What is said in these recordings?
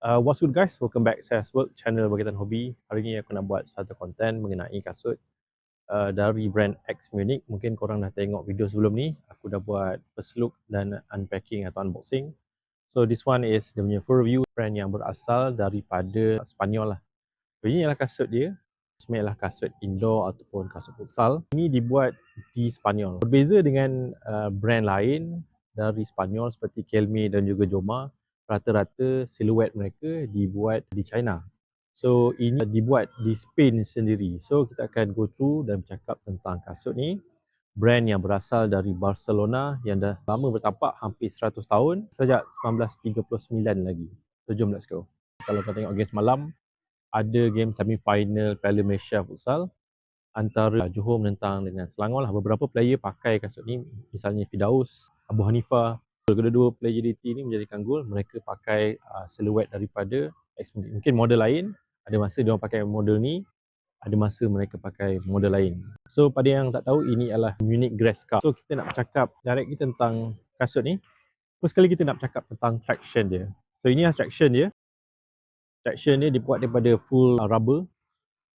What's good guys, welcome back saya Work channel Berkaitan Hobi. Hari ni aku nak buat satu konten mengenai kasut dari brand X Munich. Mungkin korang dah tengok video sebelum ni, aku dah buat first look dan unpacking atau unboxing. So this one is dia punya full review, brand yang berasal daripada Spanyol lah. So ini adalah kasut dia, sebenarnya adalah kasut indoor ataupun kasut futsal. Ini dibuat di Spanyol. Berbeza dengan brand lain dari Spanyol seperti Kelme dan juga Joma, rata-rata siluet mereka dibuat di China. So ini dibuat di Spain sendiri. So kita akan go through dan bercakap tentang kasut ni. Brand yang berasal dari Barcelona yang dah lama bertapak hampir 100 tahun sejak 1939 lagi. So jom let's go. Kalau kau tengok game semalam, ada game semi-final Piala Malaysia Futsal antara Johor menentang dengan Selangor lah. Beberapa player pakai kasut ni, misalnya Fidaus, Abu Hanifah. Kedua-dua player JDT ni menjadikan gol, mereka pakai siluet daripada X-Munich. Mungkin model lain, ada masa dia orang pakai model ni, ada masa mereka pakai model lain. So pada yang tak tahu, ini adalah Munich Grass Cup. So kita nak bercakap directly tentang kasut ni. First kali kita nak bercakap tentang traction dia. So ini adalah traction dia. Traction dia dibuat daripada full rubber.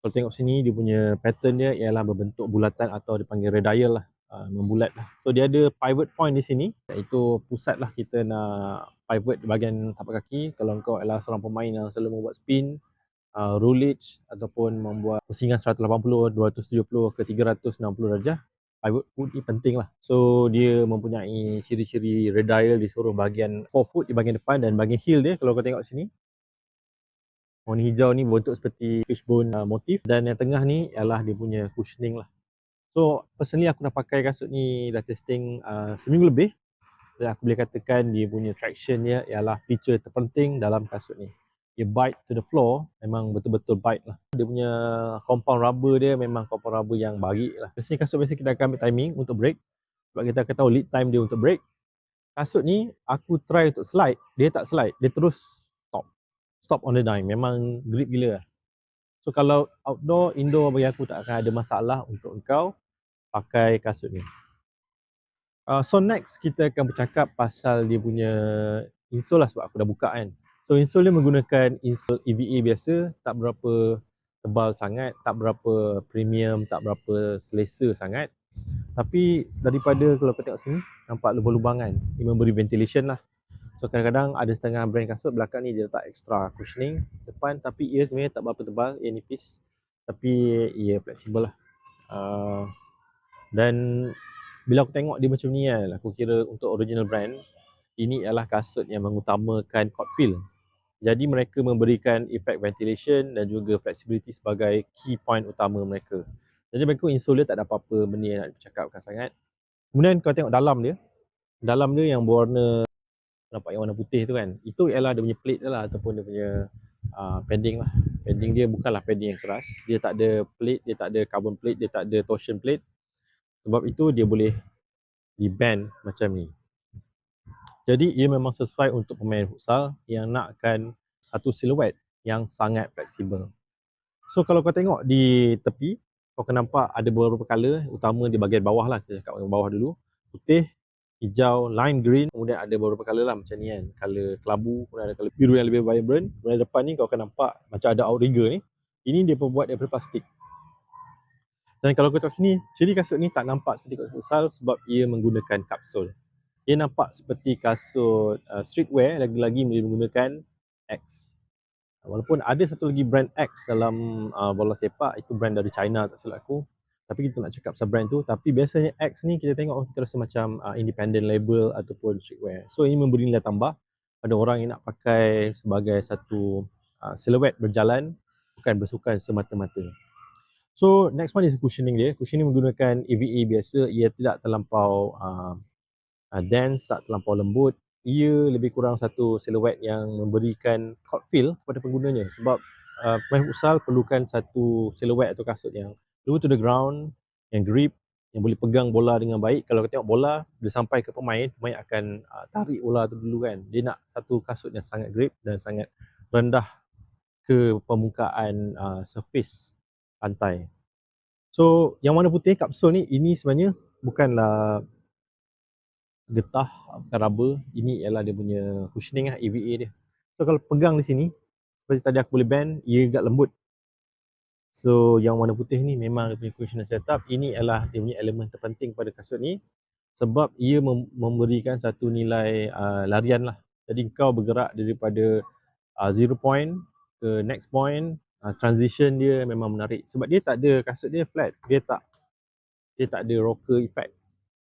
Kalau tengok sini, dia punya pattern dia ialah berbentuk bulatan atau dipanggil radial lah, membulat lah. So dia ada pivot point di sini, iaitu pusat lah kita nak pivot di bahagian tapak kaki. Kalau kau adalah seorang pemain yang selalu membuat spin, rollage ataupun membuat pusingan 180, 270 ke 360 darjah, pivot foot ni penting lah. So dia mempunyai ciri-ciri radial di seluruh bahagian forefoot di bahagian depan, dan bahagian heel dia kalau kau tengok sini, warna hijau ni berbentuk seperti fishbone motif, dan yang tengah ni ialah dia punya cushioning lah. So personally aku dah pakai kasut ni, dah testing seminggu lebih, dan aku boleh katakan dia punya traction dia ialah feature terpenting dalam kasut ni. Dia bite to the floor, memang betul-betul bite lah. Dia punya compound rubber dia memang compound rubber yang baik lah. Biasanya kasut biasa kita akan ambil timing untuk break, sebab kita akan tahu lead time dia untuk break. Kasut ni aku try untuk slide, dia tak slide, dia terus stop on the dime. Memang grip gila lah. So kalau outdoor, indoor bagi aku tak akan ada masalah untuk engkau pakai kasut ni. So next kita akan bercakap pasal dia punya insole lah, sebab aku dah buka kan. So insole dia menggunakan insole EVA biasa, tak berapa tebal sangat, tak berapa premium, tak berapa selesa sangat. Tapi daripada kalau kau tengok sini, nampak lubang-lubangan. Dia memberi ventilation lah. So kadang-kadang ada setengah brand kasut belakang ni dia letak extra cushioning depan, tapi ia sebenarnya tak berapa tebal, ia nipis. Tapi ia fleksibel lah. Dan bila aku tengok dia macam ni kan, aku kira untuk original brand, ini adalah kasut yang mengutamakan court feel. Jadi mereka memberikan efek ventilation dan juga flexibility sebagai key point utama mereka. Jadi mereka insole dia tak ada apa-apa benda yang nak bercakapkan sangat. Kemudian kau tengok dalam dia yang berwarna, nampak yang warna putih tu kan, itu ialah dia punya plate dia lah, ataupun dia punya padding lah. Padding dia bukanlah padding yang keras, dia tak ada plate, dia tak ada carbon plate, dia tak ada torsion plate. Sebab itu dia boleh di bend macam ni. Jadi ia memang sesuai untuk pemain futsal yang nakkan satu siluet yang sangat fleksibel. So kalau kau tengok di tepi, kau akan nampak ada beberapa colour, utama di bahagian bawah lah, kita cakap bahagian bawah dulu. Putih, hijau, lime green, kemudian ada beberapa colour lah macam ni kan, colour kelabu, kemudian ada colour biru yang lebih vibrant. Kemudian depan ni kau akan nampak macam ada outrigger ni. Ini dia pembuat daripada plastik. Dan kalau kau tengok sini, ciri kasut ni tak nampak seperti kasut futsal sebab ia menggunakan kapsul. Ia nampak seperti kasut streetwear, lagi-lagi menggunakan X. Walaupun ada satu lagi brand X dalam bola sepak, itu brand dari China tak silap aku. Tapi kita nak cakap pasal brand tu. Tapi biasanya X ni kita tengok, kita rasa macam independent label ataupun streetwear. So ini memberi nilai tambah pada orang yang nak pakai sebagai satu siluet berjalan, bukan bersukan semata-mata. So next one is cushioning dia. Cushioning menggunakan EVA biasa, ia tidak terlampau dense, tak terlampau lembut. Ia lebih kurang satu siluet yang memberikan court feel kepada penggunanya, sebab pemain futsal perlukan satu siluet atau kasut yang low to the ground, yang grip, yang boleh pegang bola dengan baik. Kalau kita tengok bola, bila sampai ke pemain, pemain akan tarik bola tu dulu kan. Dia nak satu kasut yang sangat grip dan sangat rendah ke permukaan surface pantai. So yang warna putih kapsul ni, ini sebenarnya bukanlah getah, bukan rubber. Ini ialah dia punya cushioning lah, EVA dia. So kalau pegang di sini, seperti tadi aku boleh bend, ia agak lembut. So yang warna putih ni memang dia punya cushioning setup. Ini adalah dia punya elemen terpenting pada kasut ni, sebab ia memberikan satu nilai larian lah. Jadi kau bergerak daripada zero point ke next point, transition dia memang menarik. Sebab dia tak ada, kasut dia flat, dia tak ada rocker effect.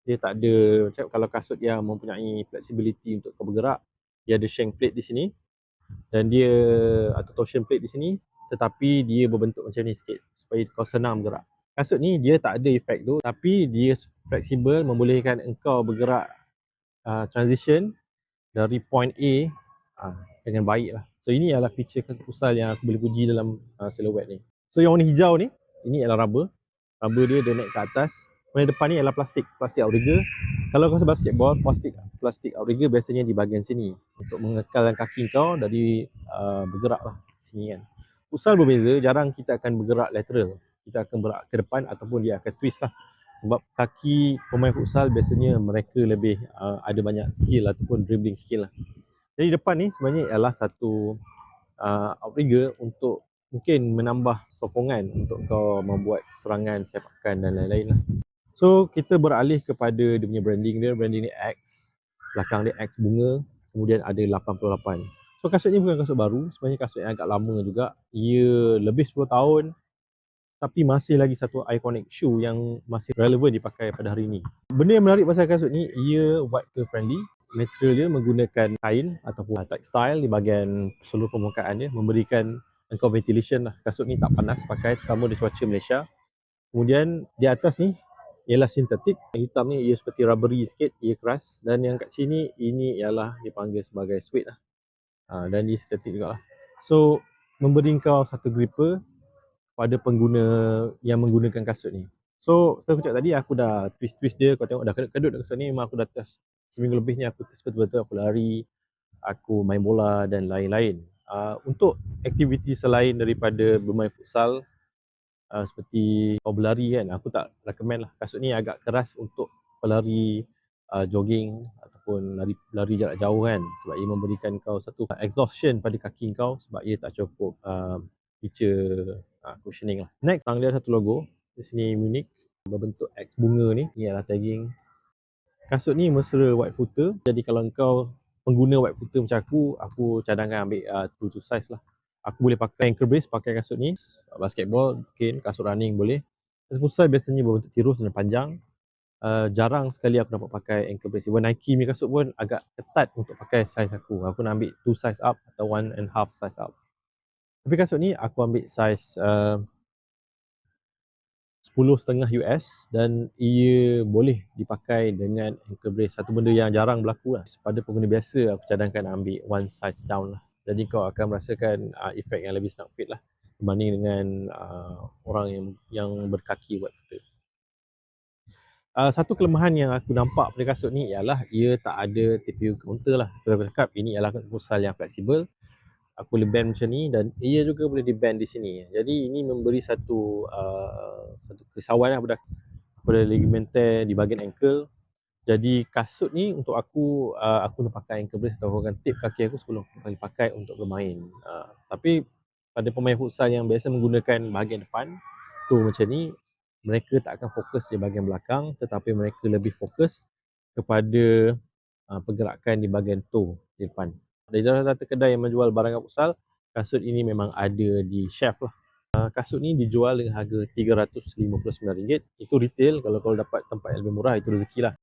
Dia tak ada, macam kalau kasut yang mempunyai flexibility untuk kau bergerak, dia ada shank plate di sini dan dia atau torsion plate di sini, tetapi dia berbentuk macam ni sikit supaya kau senang bergerak. Kasut ni dia tak ada efek tu, tapi dia fleksibel, membolehkan engkau bergerak transition dari point A dengan baik lah. So ini adalah feature kasut futsal yang aku boleh puji dalam silhouette ni. So yang warna hijau ni, ini adalah rubber. Rubber dia naik ke atas. Warna depan ni adalah plastik outrigger. Kalau kau basketball, plastik outrigger biasanya di bahagian sini untuk mengekalkan kaki kau dari bergerak lah sini kan. Futsal berbeza, jarang kita akan bergerak lateral. Kita akan bergerak ke depan ataupun dia akan twist lah. Sebab kaki pemain futsal biasanya mereka lebih ada banyak skill ataupun dribbling skill lah. Jadi depan ni sebenarnya ialah satu outrigger untuk mungkin menambah sokongan untuk kau membuat serangan, sepakan dan lain-lain lah. So kita beralih kepada dia punya branding dia. Branding ni X, belakang dia X bunga, kemudian ada 88. So kasut ni bukan kasut baru, sebenarnya kasut yang agak lama juga. Ia lebih 10 tahun tapi masih lagi satu iconic shoe yang masih relevan dipakai pada hari ini. Benda yang menarik pasal kasut ni, ia water friendly. Material dia menggunakan kain ataupun textile di bahagian seluruh permukaan dia, memberikan engkau ventilation lah. Kasut ni tak panas pakai, terutama di cuaca Malaysia. Kemudian di atas ni ialah sintetik. Yang hitam ni ia seperti rubbery sikit, ia keras. Dan yang kat sini, ini ialah dipanggil sebagai suede lah. Dan dia sintetik juga lah. So, memberi kau satu gripper pada pengguna yang menggunakan kasut ni. So, aku cakap tadi aku dah twist dia, kau tengok dah kedut-kedut kasut ni. Memang aku dah test seminggu lebih ni, aku test betul-betul, aku lari, aku main bola dan lain-lain. Untuk aktiviti selain daripada bermain futsal, seperti kau berlari kan, aku tak recommend lah. Kasut ni agak keras untuk pelari jogging ataupun lari jarak jauh kan, sebab ia memberikan kau satu exhaustion pada kaki kau sebab ia tak cukup feature cushioning lah. Next, dia ada satu logo di sini Munich berbentuk X bunga ni. Ini adalah tagging. Kasut ni mesra white footer. Jadi kalau kau pengguna white footer macam aku cadangkan ambil 2 size lah. Aku boleh pakai ankle brace, pakai kasut ni. Basketball mungkin, kasut running boleh. Kasut futsal biasanya berbentuk tirus dan panjang. Jarang sekali aku dapat pakai ankle brace. Even Nike punya kasut pun agak ketat untuk pakai size aku. Aku nak ambil 2 size up atau 1.5 size up. Tapi kasut ni aku ambil size 10.5 US dan ia boleh dipakai dengan ankle brace. Satu benda yang jarang berlaku lah. Pada pengguna biasa, aku cadangkan ambil one size down lah. Jadi kau akan merasakan efek yang lebih snug fit lah berbanding dengan orang yang berkaki white footer. Satu kelemahan yang aku nampak pada kasut ni ialah ia tak ada TPU counter lah. Seperti aku cakap, ini adalah futsal yang fleksibel. Aku boleh bend macam ni dan ia juga boleh di bend di sini. Jadi ini memberi satu kerisauan lah pada ligament tear di bahagian ankle. Jadi kasut ni untuk aku nak pakai ankle brace atau akan tip kaki aku sebelum aku pakai untuk bermain. Tapi pada pemain futsal yang biasa menggunakan bahagian depan tu macam ni, mereka tak akan fokus di bahagian belakang, tetapi mereka lebih fokus kepada pergerakan di bahagian toe di depan. Dari rata-rata kedai yang menjual barang futsal, kasut ini memang ada di shelf lah. Kasut ni dijual dengan harga RM359. Itu retail. Kalau kau dapat tempat yang lebih murah, itu rezeki lah.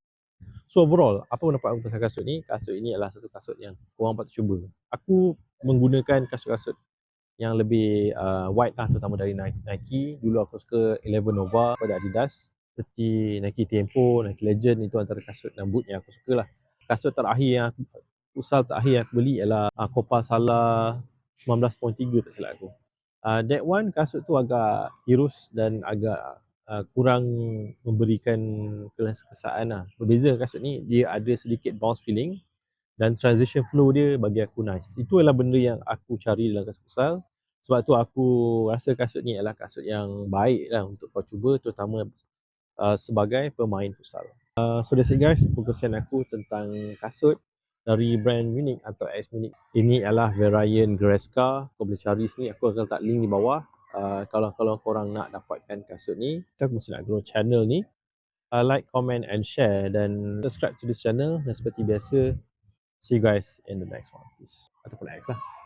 So overall, apa pendapat aku pasal kasut ni? Kasut ini adalah satu kasut yang korang patut cuba. Aku menggunakan kasut-kasut yang lebih wide lah, terutama dari Nike. Dulu aku suka 11 Nova pada Adidas. Seperti Nike Tempo, Nike Legend, itu antara kasut dan boot yang aku suka lah. Kasut terakhir yang futsal terakhir yang aku beli ialah Copa Sala 19.3 tak silap aku. That one kasut tu agak tirus dan agak kurang memberikan kesaan lah. Berbeza kasut ni, dia ada sedikit bounce feeling dan transition flow dia bagi aku nice. Itu adalah benda yang aku cari dalam kasut futsal. Sebab tu aku rasa kasut ni adalah kasut yang baik lah untuk kau cuba, terutama sebagai pemain futsal. So that's it guys, perkongsian aku tentang kasut dari brand Munich atau X Munich. Ini adalah variant Greska. Kau boleh cari sini, aku akan letak link di bawah. Kalau korang nak dapatkan kasut ni, kita mesti nak grow channel ni. Like, comment and share dan subscribe to this channel. Dan seperti biasa, see you guys in the next one. Peace. Ataupun next lah.